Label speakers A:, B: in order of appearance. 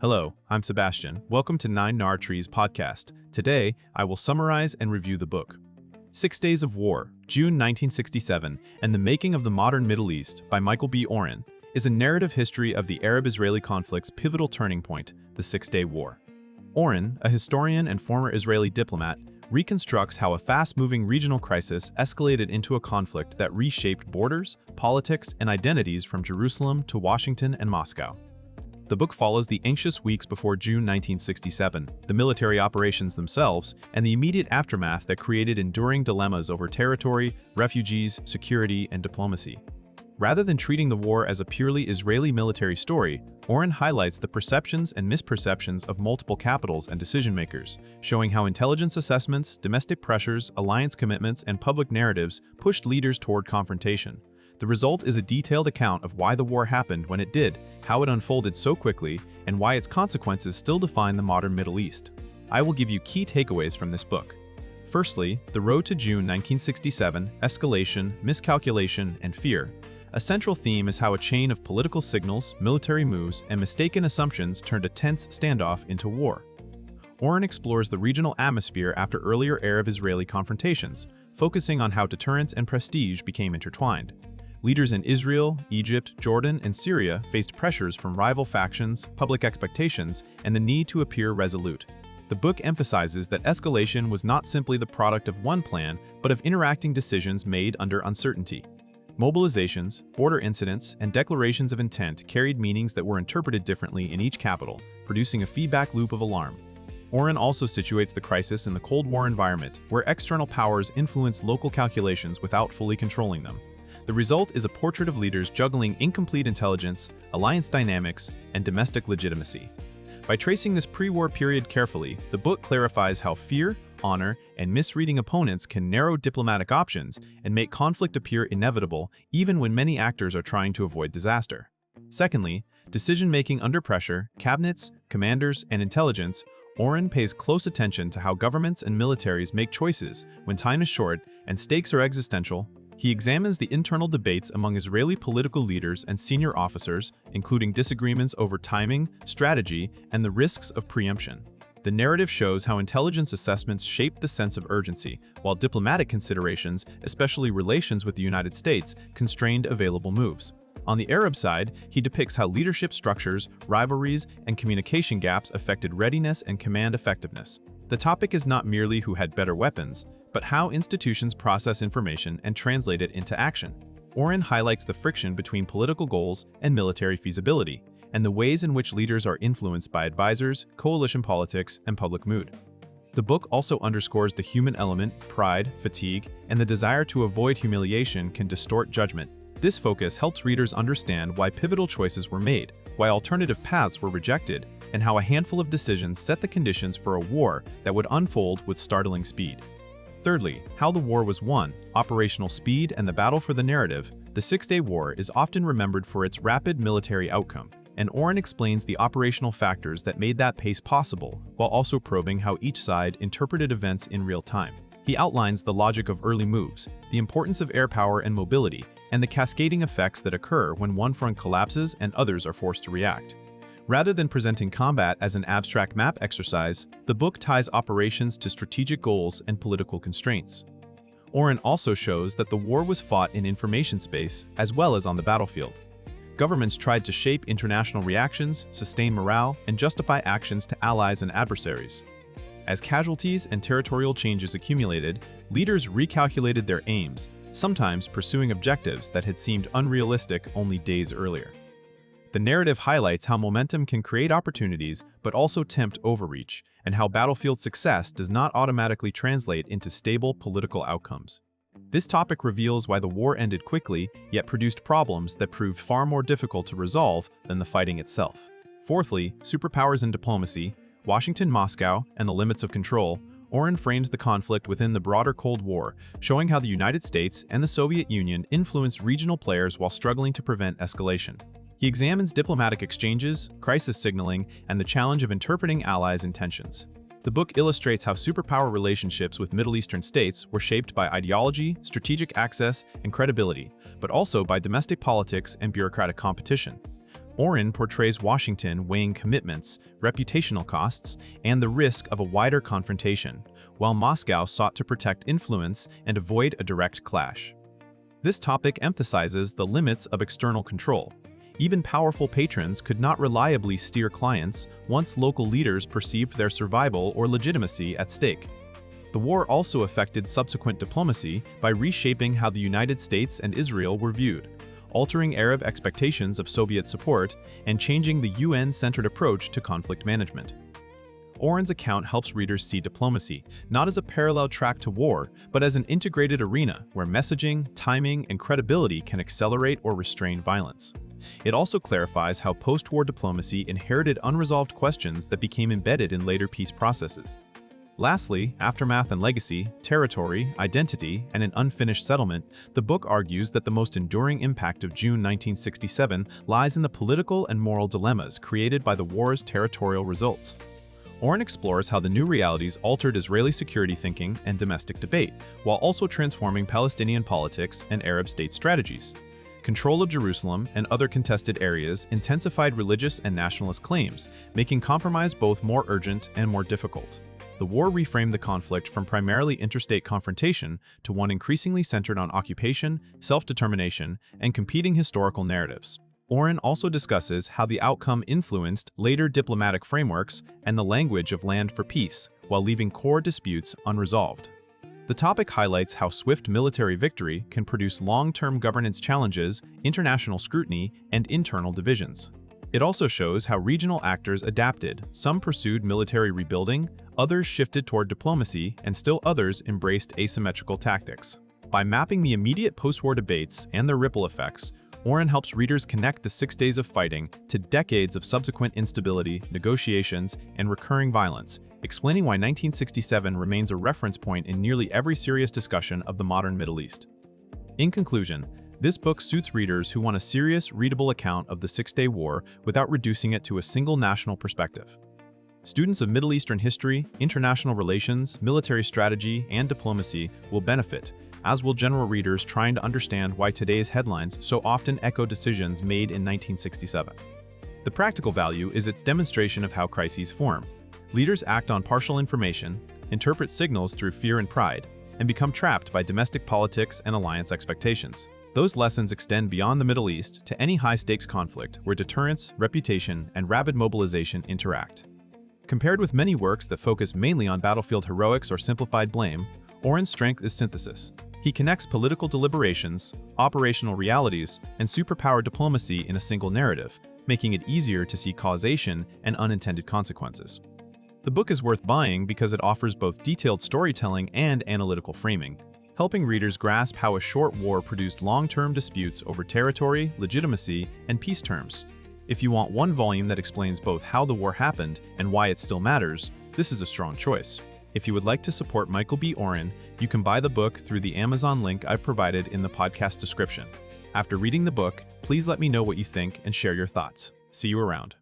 A: Hello, I'm Sebastian. Welcome to 9nar Trees podcast. Today, I will summarize and review the book. 6 Days of War, June 1967, and the Making of the Modern Middle East by Michael B. Oren is a narrative history of the Arab-Israeli conflict's pivotal turning point, the Six-Day War. Oren, a historian and former Israeli diplomat, reconstructs how a fast-moving regional crisis escalated into a conflict that reshaped borders, politics, and identities from Jerusalem to Washington and Moscow. The book follows the anxious weeks before June 1967, the military operations themselves, and the immediate aftermath that created enduring dilemmas over territory, refugees, security, and diplomacy. Rather than treating the war as a purely Israeli military story, Oren highlights the perceptions and misperceptions of multiple capitals and decision-makers, showing how intelligence assessments, domestic pressures, alliance commitments, and public narratives pushed leaders toward confrontation. The result is a detailed account of why the war happened when it did, how it unfolded so quickly, and why its consequences still define the modern Middle East. I will give you key takeaways from this book. Firstly, the road to June 1967, escalation, miscalculation, and fear. A central theme is how a chain of political signals, military moves, and mistaken assumptions turned a tense standoff into war. Oren explores the regional atmosphere after earlier Arab-Israeli confrontations, focusing on how deterrence and prestige became intertwined. Leaders in Israel, Egypt, Jordan, and Syria faced pressures from rival factions, public expectations, and the need to appear resolute. The book emphasizes that escalation was not simply the product of one plan, but of interacting decisions made under uncertainty. Mobilizations, border incidents, and declarations of intent carried meanings that were interpreted differently in each capital, producing a feedback loop of alarm. Oren also situates the crisis in the Cold War environment, where external powers influenced local calculations without fully controlling them. The result is a portrait of leaders juggling incomplete intelligence, alliance dynamics, and domestic legitimacy. By tracing this pre-war period carefully, the book clarifies how fear, honor, and misreading opponents can narrow diplomatic options and make conflict appear inevitable even when many actors are trying to avoid disaster. Secondly, decision-making under pressure, cabinets, commanders, and intelligence. Oren pays close attention to how governments and militaries make choices when time is short and stakes are existential. He examines the internal debates among Israeli political leaders and senior officers, including disagreements over timing, strategy, and the risks of preemption. The narrative shows how intelligence assessments shaped the sense of urgency, while diplomatic considerations, especially relations with the United States, constrained available moves. On the Arab side, he depicts how leadership structures, rivalries, and communication gaps affected readiness and command effectiveness. The topic is not merely who had better weapons, but how institutions process information and translate it into action. Oren highlights the friction between political goals and military feasibility, and the ways in which leaders are influenced by advisors, coalition politics, and public mood. The book also underscores the human element, pride, fatigue, and the desire to avoid humiliation can distort judgment. This focus helps readers understand why pivotal choices were made, why alternative paths were rejected, and how a handful of decisions set the conditions for a war that would unfold with startling speed. Thirdly, how the war was won, operational speed, and the battle for the narrative. The Six-Day War is often remembered for its rapid military outcome, and Oren explains the operational factors that made that pace possible, while also probing how each side interpreted events in real time. He outlines the logic of early moves, the importance of air power and mobility, and the cascading effects that occur when one front collapses and others are forced to react. Rather than presenting combat as an abstract map exercise, the book ties operations to strategic goals and political constraints. Oren also shows that the war was fought in information space as well as on the battlefield. Governments tried to shape international reactions, sustain morale, and justify actions to allies and adversaries. As casualties and territorial changes accumulated, leaders recalculated their aims, sometimes pursuing objectives that had seemed unrealistic only days earlier. The narrative highlights how momentum can create opportunities but also tempt overreach, and how battlefield success does not automatically translate into stable political outcomes. This topic reveals why the war ended quickly, yet produced problems that proved far more difficult to resolve than the fighting itself. Fourthly, superpowers and diplomacy, Washington, Moscow, and the limits of control. Oren frames the conflict within the broader Cold War, showing how the United States and the Soviet Union influenced regional players while struggling to prevent escalation. He examines diplomatic exchanges, crisis signaling, and the challenge of interpreting allies' intentions. The book illustrates how superpower relationships with Middle Eastern states were shaped by ideology, strategic access, and credibility, but also by domestic politics and bureaucratic competition. Oren portrays Washington weighing commitments, reputational costs, and the risk of a wider confrontation, while Moscow sought to protect influence and avoid a direct clash. This topic emphasizes the limits of external control. Even powerful patrons could not reliably steer clients once local leaders perceived their survival or legitimacy at stake. The war also affected subsequent diplomacy by reshaping how the United States and Israel were viewed, altering Arab expectations of Soviet support and changing the UN-centered approach to conflict management. Oren's account helps readers see diplomacy not as a parallel track to war, but as an integrated arena where messaging, timing, and credibility can accelerate or restrain violence. It also clarifies how post-war diplomacy inherited unresolved questions that became embedded in later peace processes. Lastly, aftermath and legacy, territory, identity, and an unfinished settlement, the book argues that the most enduring impact of June 1967 lies in the political and moral dilemmas created by the war's territorial results. Oren explores how the new realities altered Israeli security thinking and domestic debate, while also transforming Palestinian politics and Arab state strategies. Control of Jerusalem and other contested areas intensified religious and nationalist claims, making compromise both more urgent and more difficult. The war reframed the conflict from primarily interstate confrontation to one increasingly centered on occupation, self-determination, and competing historical narratives. Oren also discusses how the outcome influenced later diplomatic frameworks and the language of land for peace, while leaving core disputes unresolved. The topic highlights how swift military victory can produce long-term governance challenges, international scrutiny, and internal divisions. It also shows how regional actors adapted. Some pursued military rebuilding, others shifted toward diplomacy, and still others embraced asymmetrical tactics. By mapping the immediate post-war debates and their ripple effects, Oren helps readers connect the 6 days of fighting to decades of subsequent instability, negotiations, and recurring violence, explaining why 1967 remains a reference point in nearly every serious discussion of the modern Middle East. In conclusion, this book suits readers who want a serious, readable account of the Six-Day War without reducing it to a single national perspective. Students of Middle Eastern history, international relations, military strategy, and diplomacy will benefit, as will general readers trying to understand why today's headlines so often echo decisions made in 1967. The practical value is its demonstration of how crises form. Leaders act on partial information, interpret signals through fear and pride, and become trapped by domestic politics and alliance expectations. Those lessons extend beyond the Middle East to any high-stakes conflict where deterrence, reputation, and rapid mobilization interact. Compared with many works that focus mainly on battlefield heroics or simplified blame, Oren's strength is synthesis. He connects political deliberations, operational realities, and superpower diplomacy in a single narrative, making it easier to see causation and unintended consequences. The book is worth buying because it offers both detailed storytelling and analytical framing, helping readers grasp how a short war produced long-term disputes over territory, legitimacy, and peace terms. If you want one volume that explains both how the war happened and why it still matters, this is a strong choice. If you would like to support Michael B. Oren, you can buy the book through the Amazon link I've provided in the podcast description. After reading the book, please let me know what you think and share your thoughts. See you around.